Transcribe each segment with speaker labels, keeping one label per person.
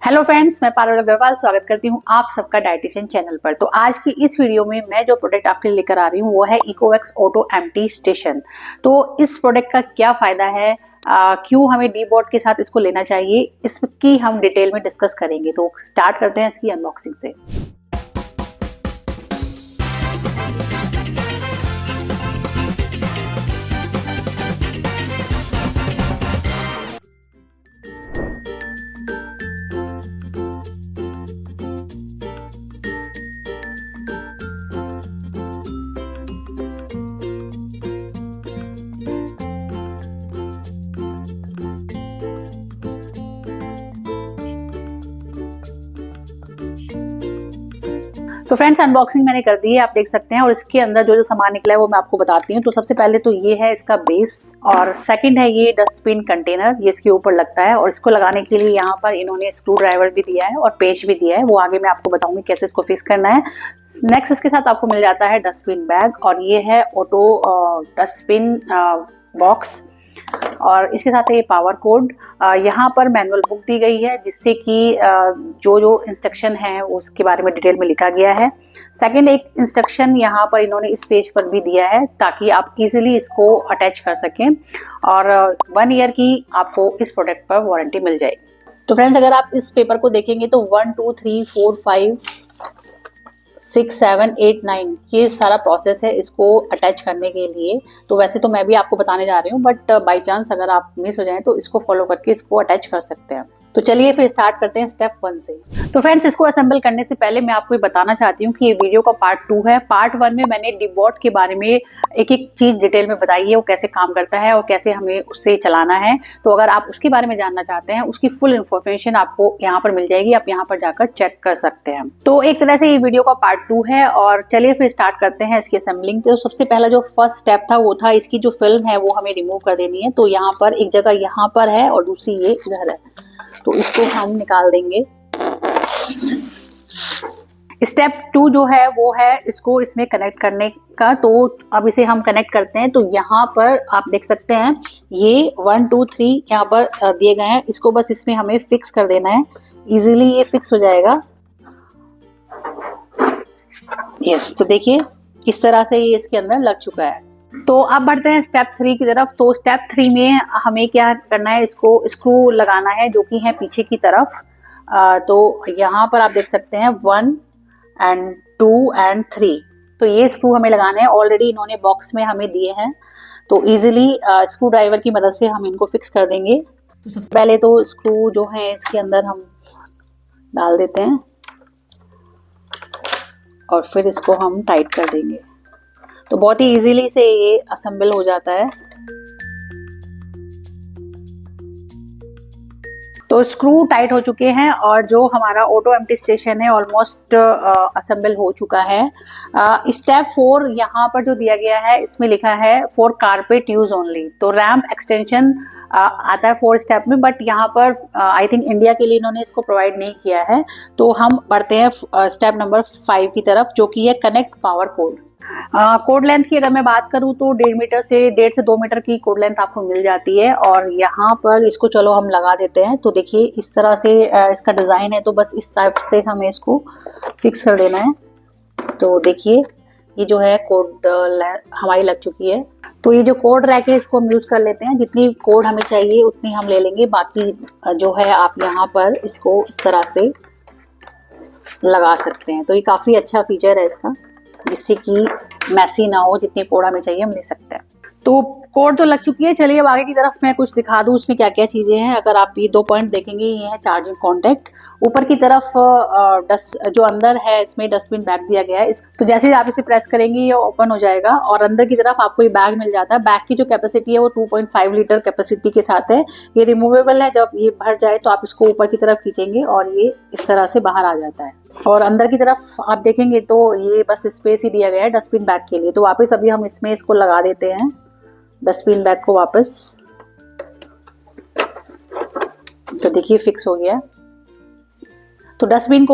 Speaker 1: Hello friends, मैं पारुल अग्रवाल स्वागत करती हूँ आप सबका डाइटिशियन चैनल पर। तो आज की इस वीडियो में मैं जो प्रोडक्ट आपके लिए लेकर आ रही हूँ वो है इकोवेक्स ऑटो एम्प्टी स्टेशन। तो इस प्रोडक्ट का क्या फायदा है, क्यों हमें डीबॉट के साथ इसको लेना चाहिए, इसकी हम डिटेल में डिस्कस करेंगे। तो स्टार्ट करते हैं इसकी अनबॉक्सिंग से। तो फ्रेंड्स, अनबॉक्सिंग मैंने कर दी है, आप देख सकते हैं। और इसके अंदर जो जो सामान निकला है वो मैं आपको बताती हूँ। तो सबसे पहले तो ये है इसका बेस, और सेकंड है ये डस्टबिन कंटेनर, ये इसके ऊपर लगता है। और इसको लगाने के लिए यहाँ पर इन्होंने स्क्रू ड्राइवर भी दिया है और पेच भी दिया है, वो आगे मैं आपको बताऊंगी कैसे इसको फिक्स करना है। नेक्स्ट इसके साथ आपको मिल जाता है डस्टबिन बैग, और ये है ऑटो डस्टबिन बॉक्स, और इसके साथ ये पावर कोड। यहाँ पर मैनुअल बुक दी गई है जिससे कि जो जो इंस्ट्रक्शन है उसके बारे में डिटेल में लिखा गया है। सेकंड, एक इंस्ट्रक्शन यहाँ पर इन्होंने इस पेज पर भी दिया है ताकि आप इजीली इसको अटैच कर सकें, और 1 ईयर की आपको इस प्रोडक्ट पर वारंटी मिल जाएगी। तो फ्रेंड्स, अगर आप इस पेपर को देखेंगे तो 1 2 3 4 5 6 7 8 9 ये सारा प्रोसेस है इसको अटैच करने के लिए। तो वैसे तो मैं भी आपको बताने जा रही हूँ, बट बाय चांस अगर आप मिस हो जाएं तो इसको फॉलो करके इसको अटैच कर सकते हैं। तो चलिए फिर स्टार्ट करते हैं स्टेप 1 से। तो फ्रेंड्स, इसको असेंबल करने से पहले मैं आपको ये बताना चाहती हूँ कि ये वीडियो का पार्ट 2 है। पार्ट 1 में मैंने डीबॉट के बारे में एक एक चीज डिटेल में बताई है, वो कैसे काम करता है और कैसे हमें उससे चलाना है। तो अगर आप उसके बारे में जानना चाहते हैं, उसकी फुल इन्फॉर्मेशन आपको यहाँ पर मिल जाएगी, आप यहाँ पर जाकर चेक कर सकते हैं। तो एक तरह से ये वीडियो का पार्ट 2 है, और चलिए फिर स्टार्ट करते हैं इसकी असेंबलिंग। तो सबसे पहला जो फर्स्ट स्टेप था वो था इसकी जो फिल्म है वो हमें रिमूव कर देनी है। तो यहाँ पर एक जगह यहाँ पर है और दूसरी ये इधर है, तो इसको हम निकाल देंगे। स्टेप 2 जो है वो है इसको इसमें कनेक्ट करने का। तो अब इसे हम कनेक्ट करते हैं। तो यहाँ पर आप देख सकते हैं ये 1 2 3 यहाँ पर दिए गए हैं। इसको बस इसमें हमें फिक्स कर देना है, इजीली ये फिक्स हो जाएगा। यस, तो देखिए इस तरह से ये इसके अंदर लग चुका है। तो अब बढ़ते हैं स्टेप 3 की तरफ। तो स्टेप 3 में हमें क्या करना है, इसको स्क्रू लगाना है जो कि है पीछे की तरफ। तो यहाँ पर आप देख सकते हैं 1 and 2 and 3, तो ये स्क्रू हमें लगाना है। ऑलरेडी इन्होंने बॉक्स में हमें दिए हैं, तो इजीली स्क्रू ड्राइवर की मदद से हम इनको फिक्स कर देंगे। तो सबसे पहले तो स्क्रू जो है इसके अंदर हम डाल देते हैं और फिर इसको हम टाइट कर देंगे। तो बहुत ही इजीली से ये असेंबल हो जाता है। तो स्क्रू टाइट हो चुके हैं और जो हमारा ऑटो एम्प्टी स्टेशन है ऑलमोस्ट असेंबल हो चुका है। स्टेप 4 यहाँ पर जो दिया गया है इसमें लिखा है फॉर कारपेट यूज ओनली। तो रैम्प एक्सटेंशन आता है 4 स्टेप में, बट यहाँ पर आई थिंक इंडिया के लिए इन्होंने इसको प्रोवाइड नहीं किया है। तो हम बढ़ते हैं स्टेप नंबर 5 की तरफ, जो कि है connect power code. Code length की अगर मैं बात करूं तो 1.5 से 2 मीटर की कोड लेंथ आपको मिल जाती है। और यहाँ पर इसको चलो हम लगा देते हैं। तो देखिए इस तरह से इसका डिज़ाइन है, तो बस इस टाइप से हमें इसको फिक्स कर देना है। तो देखिए ये जो है कोड हमारी लग चुकी है। तो ये जो कोड रैक है इसको हम यूज़ कर लेते हैं। जितनी कोड हमें चाहिए उतनी हम ले लेंगे, बाकी जो है आप यहाँ पर इसको इस तरह से लगा सकते हैं। तो ये काफ़ी अच्छा फीचर है इसका, जिससे कि मैसी ना हो, जितनी कोड हमें चाहिए हम ले सकते हैं। तो कोड तो लग चुकी है। चलिए अब आगे की तरफ मैं कुछ दिखा दूं उसमें क्या क्या चीजें हैं। अगर आप ये 2 पॉइंट देखेंगे, ये है चार्जिंग कॉन्टैक्ट। ऊपर की तरफ जो अंदर है इसमें डस्टबिन बैग दिया गया है। तो जैसे ही आप इसे प्रेस करेंगे ये ओपन हो जाएगा और अंदर की तरफ आपको ये बैग मिल जाता है। बैग की जो कैपेसिटी है वो 2.5 लीटर कैपेसिटी के साथ है। ये रिमूवेबल है, जब ये भर जाए तो आप इसको ऊपर की तरफ खींचेंगे और ये इस तरह से बाहर आ जाता है। और अंदर की तरफ आप देखेंगे तो ये बस स्पेस ही दिया गया है डस्टबिन बैग के लिए। तो वापस अभी हम इसमें इसको लगा देते हैं, डस्टबिन बैग को वापस। तो देखिए फिक्स हो गया। तो डस्टबिन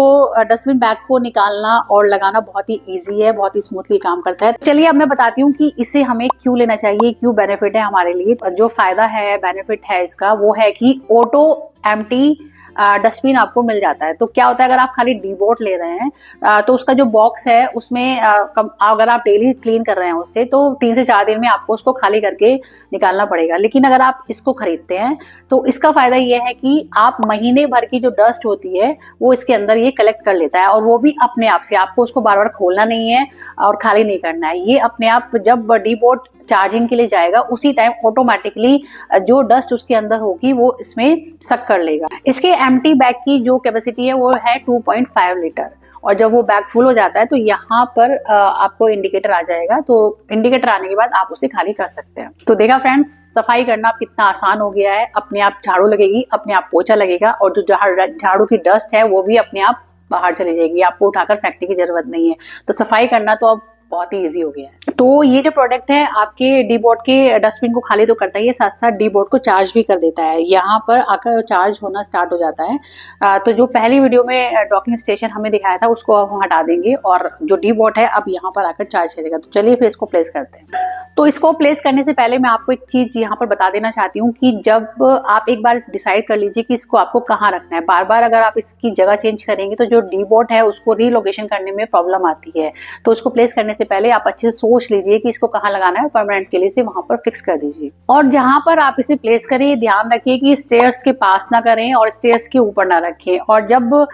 Speaker 1: बैग को निकालना और लगाना बहुत ही इजी है, बहुत ही स्मूथली काम करता है। चलिए अब मैं बताती हूँ कि इसे हमें क्यों लेना चाहिए, क्यों बेनिफिट है हमारे लिए। जो फायदा है, बेनिफिट है इसका, वो है कि ऑटो एम्प्टी डस्टबिन आपको मिल जाता है। तो क्या होता है, अगर आप खाली डीबोट ले रहे हैं तो उसका जो बॉक्स है उसमें अगर आप डेली क्लीन कर रहे हैं उससे, तो 3 से 4 दिन में आपको उसको खाली करके निकालना पड़ेगा। लेकिन अगर आप इसको खरीदते हैं तो इसका फायदा ये है कि आप महीने भर की जो डस्ट होती है वो इसके अंदर ये कलेक्ट कर लेता है, और वो भी अपने आप से। आपको उसको बार बार खोलना नहीं है और खाली नहीं करना है। ये अपने आप जब डीबोट चार्जिंग के लिए जाएगा उसी टाइम ऑटोमेटिकली जो डस्ट उसके अंदर होगी वो इसमें सक कर लेगा। इसके एम्प्टी बैग की जो कैपेसिटी है वो है 2.5 लीटर, और जब वो बैग फुल हो जाता है तो यहाँ पर आपको इंडिकेटर आ जाएगा। तो इंडिकेटर आने के बाद आप उसे खाली कर सकते हैं। तो देखा फ्रेंड्स, सफाई करना कितना आसान हो गया है। अपने आप झाड़ू लगेगी, अपने आप पोछा लगेगा, और जो झाड़ू की डस्ट है वो भी अपने आप बाहर चली जाएगी। आपको उठाकर फेंकने की जरूरत नहीं है। तो सफाई करना तो अब बहुत ही इजी हो गया है। तो ये जो प्रोडक्ट है आपके डीबोट के डस्टबिन को खाली तो करता ही है, साथ साथ डीबोट को चार्ज भी कर देता है। यहाँ पर आकर चार्ज होना स्टार्ट हो जाता है। तो जो पहली वीडियो में डॉकिंग स्टेशन हमें दिखाया था उसको अब हम हटा देंगे, और जो डीबोट है अब यहाँ पर आकर चार्ज करेगा। तो चलिए फिर इसको प्लेस करते हैं। तो इसको प्लेस करने से पहले मैं आपको एक चीज यहाँ पर बता देना चाहती हूँ कि जब आप एक बार डिसाइड कर लीजिए कि इसको आपको कहाँ रखना है। बार बार अगर आप इसकी जगह चेंज करेंगे तो जो डीबोट है उसको रीलोकेशन करने में प्रॉब्लम आती है। तो इसको प्लेस करने से पहले आप अच्छे से सोच लीजिए कि इसको कहाँ लगाना है, परमानेंट के लिए इसे वहां पर फिक्स कर दीजिए। और जहां पर आप इसे प्लेस करें ध्यान रखिए कि स्टेयर्स के पास ना करें और स्टेयर्स के ऊपर ना रखें। और जब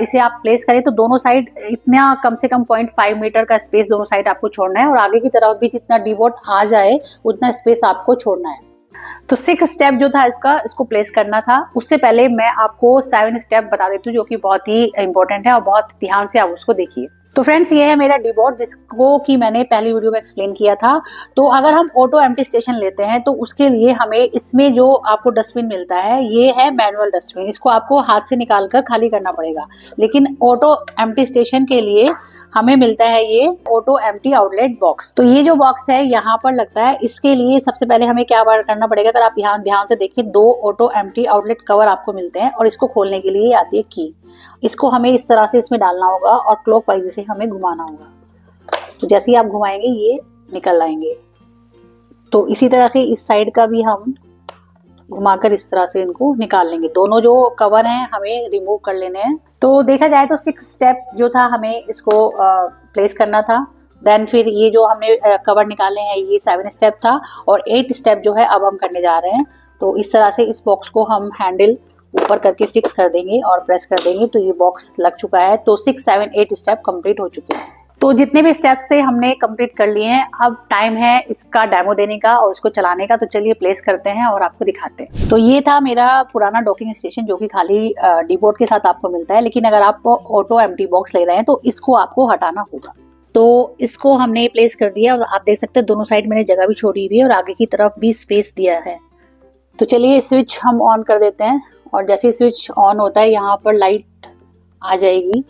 Speaker 1: इसे आप प्लेस करें तो दोनों साइड इतना कम से कम 0.5 मीटर का स्पेस दोनों साइड आपको छोड़ना है, और आगे की तरफ भी जितना डीबोट आ जाए उतना स्पेस आपको छोड़ना है। तो 6 स्टेप जो था इसको प्लेस करना था। उससे पहले मैं आपको 7 स्टेप बता देती हूँ जो कि बहुत ही इंपॉर्टेंट है, और बहुत ध्यान से आप उसको देखिए। तो फ्रेंड्स, ये है मेरा डीबोट जिसको कि मैंने पहली वीडियो में एक्सप्लेन किया था। तो अगर हम ऑटो एम्प्टी स्टेशन लेते हैं तो उसके लिए हमें इसमें जो आपको डस्टबिन मिलता है ये है मैनुअल डस्टबिन। इसको आपको हाथ से निकाल कर खाली करना पड़ेगा। लेकिन ऑटो एम्प्टी स्टेशन के लिए हमें मिलता है ये ऑटो एम्प्टी आउटलेट बॉक्स। तो ये जो बॉक्स है यहाँ पर लगता है। इसके लिए सबसे पहले हमें क्या करना पड़ेगा, अगर आप यहाँ ध्यान से देखिए 2 ऑटो एम्प्टी आउटलेट कवर आपको मिलते हैं, और इसको खोलने के लिए आती है की। इसको हमें इस तरह से इसमें डालना होगा और क्लॉकवाइज से हमें घुमाना होगा। तो जैसे ही आप घुमाएंगे ये निकल आएंगे। तो इसी तरह से इस साइड का भी हम घुमाकर इस तरह से इनको निकाल लेंगे। दोनों जो कवर हैं हमें रिमूव कर लेने हैं। तो देखा जाए तो 6 स्टेप जो था हमें इसको प्लेस करना था। देन फिर ये जो हमने कवर निकाले हैं ये 7 स्टेप था, और 8 स्टेप जो है अब हम करने जा रहे हैं। तो इस तरह से इस बॉक्स को हम हैंडल ऊपर करके फिक्स कर देंगे और प्रेस कर देंगे तो ये बॉक्स लग चुका है। तो 6, 7, 8 स्टेप कंप्लीट हो चुके हैं। तो जितने भी स्टेप्स थे हमने कंप्लीट कर लिए हैं। अब टाइम है इसका डेमो देने का और इसको चलाने का। तो चलिए प्लेस करते हैं और आपको दिखाते हैं। तो ये था मेरा पुराना डॉकिंग स्टेशन जो कि खाली डीबोट के साथ आपको मिलता है। लेकिन अगर आप ऑटो एम्प्टी बॉक्स ले रहे हैं तो इसको आपको हटाना होगा। तो इसको हमने प्लेस कर दिया, और आप देख सकते हैं दोनों साइड मैंने जगह भी छोड़ी हुई है और आगे की तरफ भी स्पेस दिया है। तो चलिए स्विच हम ऑन कर देते हैं, और जैसे स्विच ऑन होता है यहाँ पर लाइट आ जाएगी।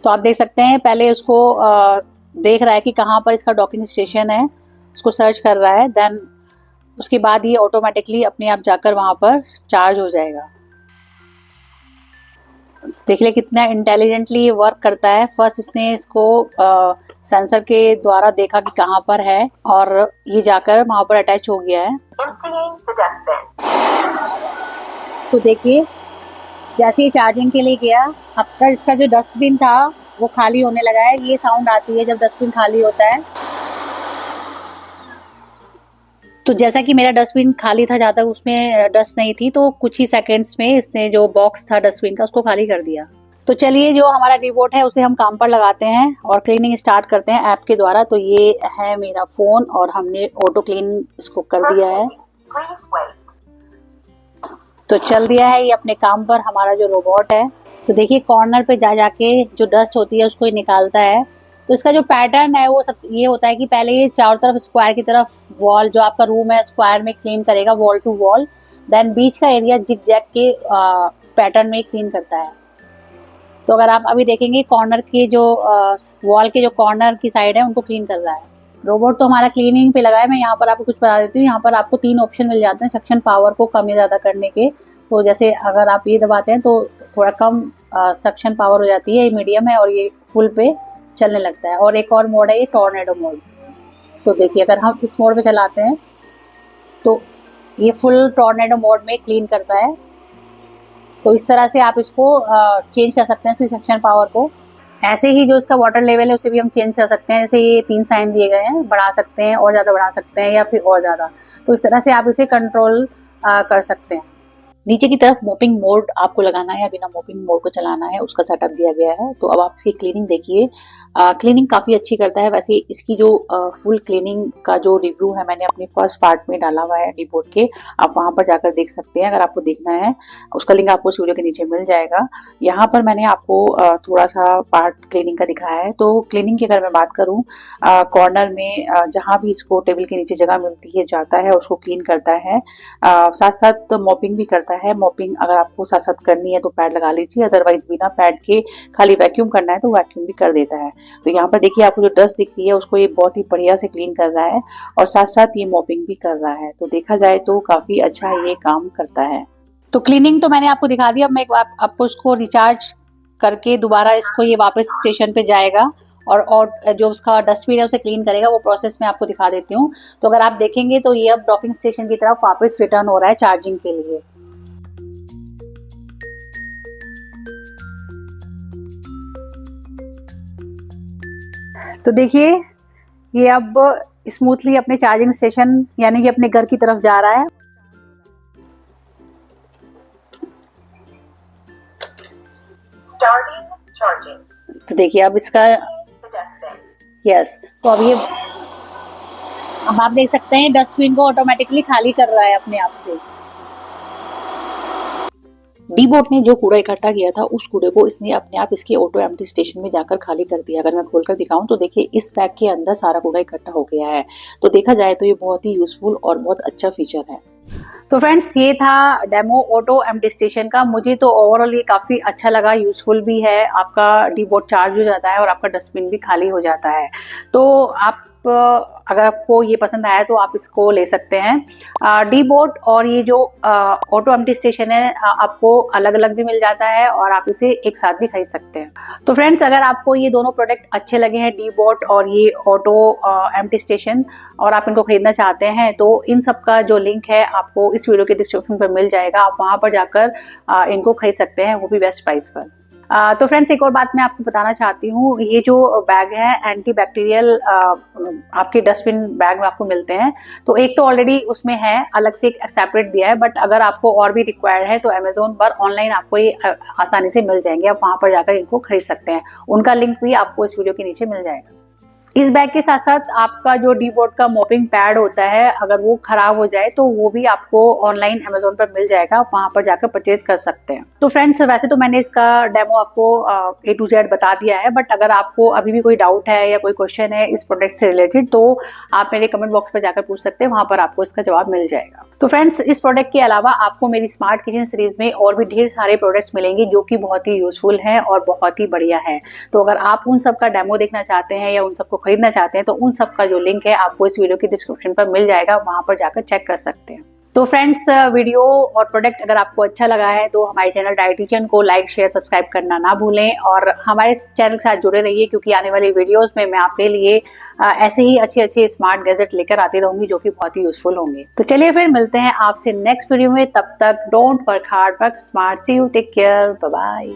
Speaker 1: तो आप देख सकते हैं पहले उसको देख रहा है कि कहाँ पर इसका डॉकिंग स्टेशन है, उसको सर्च कर रहा है। देन उसके बाद ये ऑटोमेटिकली अपने आप जाकर वहाँ पर चार्ज हो जाएगा। देख ले कितना इंटेलिजेंटली ये वर्क करता है। फर्स्ट इसने इसको सेंसर के द्वारा देखा कि कहाँ पर है, और ये जाकर वहाँ पर अटैच हो गया है। तो देखिए जैसे ये चार्जिंग के लिए गया, अब तक इसका जो डस्टबिन था वो खाली होने लगा है। ये साउंड आती है जब डस्टबिन खाली होता है। तो जैसा कि मेरा डस्टबिन खाली था, ज़्यादा उसमें डस्ट नहीं थी, तो कुछ ही सेकंड्स में इसने जो बॉक्स था डस्टबिन का उसको खाली कर दिया। तो चलिए जो हमारा डीबोट है उसे हम काम पर लगाते हैं और क्लीनिंग स्टार्ट करते हैं ऐप के द्वारा। तो ये है मेरा फोन और हमने ऑटो क्लीन इसको कर दिया है। तो चल दिया है ये अपने काम पर हमारा जो रोबोट है। तो देखिए कॉर्नर पे जा जाके जो डस्ट होती है उसको ये निकालता है। तो इसका जो पैटर्न है वो सब ये होता है कि पहले ये चारों तरफ स्क्वायर की तरफ वॉल, जो आपका रूम है स्क्वायर में क्लीन करेगा वॉल टू वॉल। देन बीच का एरिया जिग जैग के पैटर्न में क्लीन करता है। तो अगर आप अभी देखेंगे कॉर्नर के जो वॉल के जो कॉर्नर की साइड है उनको क्लीन कर रहा है रोबोट। तो हमारा क्लीनिंग पे लगा है। मैं यहाँ पर आपको कुछ बता देती हूँ। यहाँ पर आपको 3 ऑप्शन मिल जाते हैं सक्शन पावर को कम या ज़्यादा करने के। तो जैसे अगर आप ये दबाते हैं तो थोड़ा कम सक्शन पावर हो जाती है, ये मीडियम है, और ये फुल पे चलने लगता है। और एक और मोड है ये टॉर्नेडो मोड। तो देखिए अगर हम इस मोड पे चलाते हैं तो ये फुल टॉर्नेडो मोड में क्लीन करता है। तो इस तरह से आप इसको चेंज कर सकते हैं इसकी सक्शन पावर को। ऐसे ही जो इसका वाटर लेवल है उसे भी हम चेंज कर सकते हैं। जैसे ये 3 साइन दिए गए हैं, बढ़ा सकते हैं और ज़्यादा बढ़ा सकते हैं या फिर और ज़्यादा, तो इस तरह से आप इसे कंट्रोल कर सकते हैं। नीचे की तरफ मोपिंग मोड आपको लगाना है या बिना मोपिंग मोड को चलाना है, उसका सेटअप दिया गया है। तो अब आप इसकी क्लीनिंग देखिए, क्लीनिंग काफ़ी अच्छी करता है। वैसे इसकी जो फुल क्लीनिंग का जो रिव्यू है मैंने अपने फर्स्ट पार्ट में डाला हुआ है डीबोट के, आप वहां पर जाकर देख सकते हैं अगर आपको देखना है। उसका लिंक आपको इस वीडियो के नीचे मिल जाएगा। यहाँ पर मैंने आपको थोड़ा सा पार्ट क्लीनिंग का दिखाया है। तो क्लीनिंग की अगर मैं बात करूँ, कॉर्नर में जहाँ भी इसको टेबल के नीचे जगह मिलती है जाता है, उसको क्लीन करता है, साथ साथ मॉपिंग भी करता है। मॉपिंग अगर आपको साथ साथ करनी है तो पैड लगा लीजिए, अदरवाइज बिना पैड के खाली वैक्यूम करना है तो वैक्यूम भी कर देता है। तो यहाँ पर देखिए आपको जो डस्ट दिख रही है उसको ये बहुत ही बढ़िया से क्लीन कर रहा है और साथ साथ ये मॉपिंग भी कर रहा है। तो देखा जाए तो काफी अच्छा ये काम करता है। तो क्लीनिंग तो मैंने आपको दिखा दिया। अब मैं आपको इसको रिचार्ज करके दोबारा इसको ये वापस स्टेशन पे जाएगा और जो उसका डस्टबिन है उसे क्लीन करेगा, वो प्रोसेस मैं आपको दिखा देती हूँ। तो अगर आप देखेंगे तो ये अब डॉकिंग स्टेशन की तरफ वापस रिटर्न हो रहा है चार्जिंग के लिए। तो देखिए ये अब स्मूथली अपने चार्जिंग स्टेशन यानी कि अपने घर की तरफ जा रहा है।
Speaker 2: Starting charging.
Speaker 1: तो देखिए अब इसका यस, तो अब आप देख सकते हैं डस्टबिन को ऑटोमेटिकली खाली कर रहा है अपने आप से। डीबोट ने जो कूड़ा इकट्ठा किया था उस कूड़े को इसने अपने आप इसके ऑटो एम्प्टी स्टेशन में जाकर खाली कर दिया। अगर मैं खोलकर दिखाऊं तो देखिए इस बैग के अंदर सारा कूड़ा इकट्ठा हो गया है। तो देखा जाए तो ये बहुत ही यूजफुल और बहुत अच्छा फीचर है। तो फ्रेंड्स ये था डेमो ऑटो एम्प्टी स्टेशन का। मुझे तो ओवरऑल ये काफ़ी अच्छा लगा, यूजफुल भी है। आपका डीबोट चार्ज हो जाता है और आपका डस्टबिन भी खाली हो जाता है। तो आप अगर आपको ये पसंद आया तो आप इसको ले सकते हैं। डीबोट और ये जो ऑटो एम्प्टी स्टेशन है आपको अलग अलग भी मिल जाता है और आप इसे एक साथ भी खरीद सकते हैं। तो फ्रेंड्स अगर आपको ये दोनों प्रोडक्ट अच्छे लगे हैं, डीबोट और ये ऑटो एम्प्टी स्टेशन, और आप इनको खरीदना चाहते हैं तो इन सब का जो लिंक है आपको इस वीडियो के डिस्क्रिप्शन पर मिल जाएगा। आप वहां पर जाकर इनको खरीद सकते हैं, वो भी बेस्ट प्राइस पर। तो फ्रेंड्स एक और बात मैं आपको बताना चाहती हूँ, ये जो बैग है एंटी बैक्टीरियल आपके डस्टबिन बैग में आपको मिलते हैं। तो एक तो ऑलरेडी उसमें है, अलग से एक सेपरेट दिया है, बट अगर आपको और भी रिक्वायर्ड है तो अमेजोन पर ऑनलाइन आपको ये आसानी से मिल जाएंगे। आप वहाँ पर जाकर इनको खरीद सकते हैं। उनका लिंक भी आपको इस वीडियो के नीचे मिल जाएगा। इस बैग के साथ साथ आपका जो डीबोट का मॉपिंग पैड होता है, अगर वो खराब हो जाए तो वो भी आपको ऑनलाइन अमेजोन पर मिल जाएगा, आप वहां पर जाकर परचेज कर सकते हैं। तो फ्रेंड्स वैसे तो मैंने इसका डेमो आपको A to Z बता दिया है, बट अगर आपको अभी भी कोई डाउट है या कोई क्वेश्चन है इस प्रोडक्ट से रिलेटेड तो आप मेरे कमेंट बॉक्स पर जाकर पूछ सकते हैं, वहां पर आपको इसका जवाब मिल जाएगा। तो फ्रेंड्स इस प्रोडक्ट के अलावा आपको मेरी स्मार्ट किचन सीरीज में और भी ढेर सारे प्रोडक्ट्स मिलेंगे जो कि बहुत ही यूजफुल हैं और बहुत ही बढ़िया है। तो अगर आप उन सब का डेमो देखना चाहते हैं या उन सबको खरीदना चाहते हैं तो उन सब का जो लिंक है आपको इस वीडियो के डिस्क्रिप्शन पर मिल जाएगा, वहां पर जाकर चेक कर सकते हैं। तो फ्रेंड्स वीडियो और प्रोडक्ट अगर आपको अच्छा लगा है तो हमारे चैनल डाइटिशियन को लाइक शेयर सब्सक्राइब करना ना भूलें और हमारे चैनल के साथ जुड़े रहिए, क्योंकि आने वाली वीडियोस में मैं आपके लिए ऐसे ही अच्छे अच्छे स्मार्ट गैजेट लेकर आती रहूंगी जो कि बहुत ही यूजफुल होंगे। तो चलिए फिर मिलते हैं आपसे नेक्स्ट वीडियो में। तब तक don't work hard work smart. See you, take care, bye bye.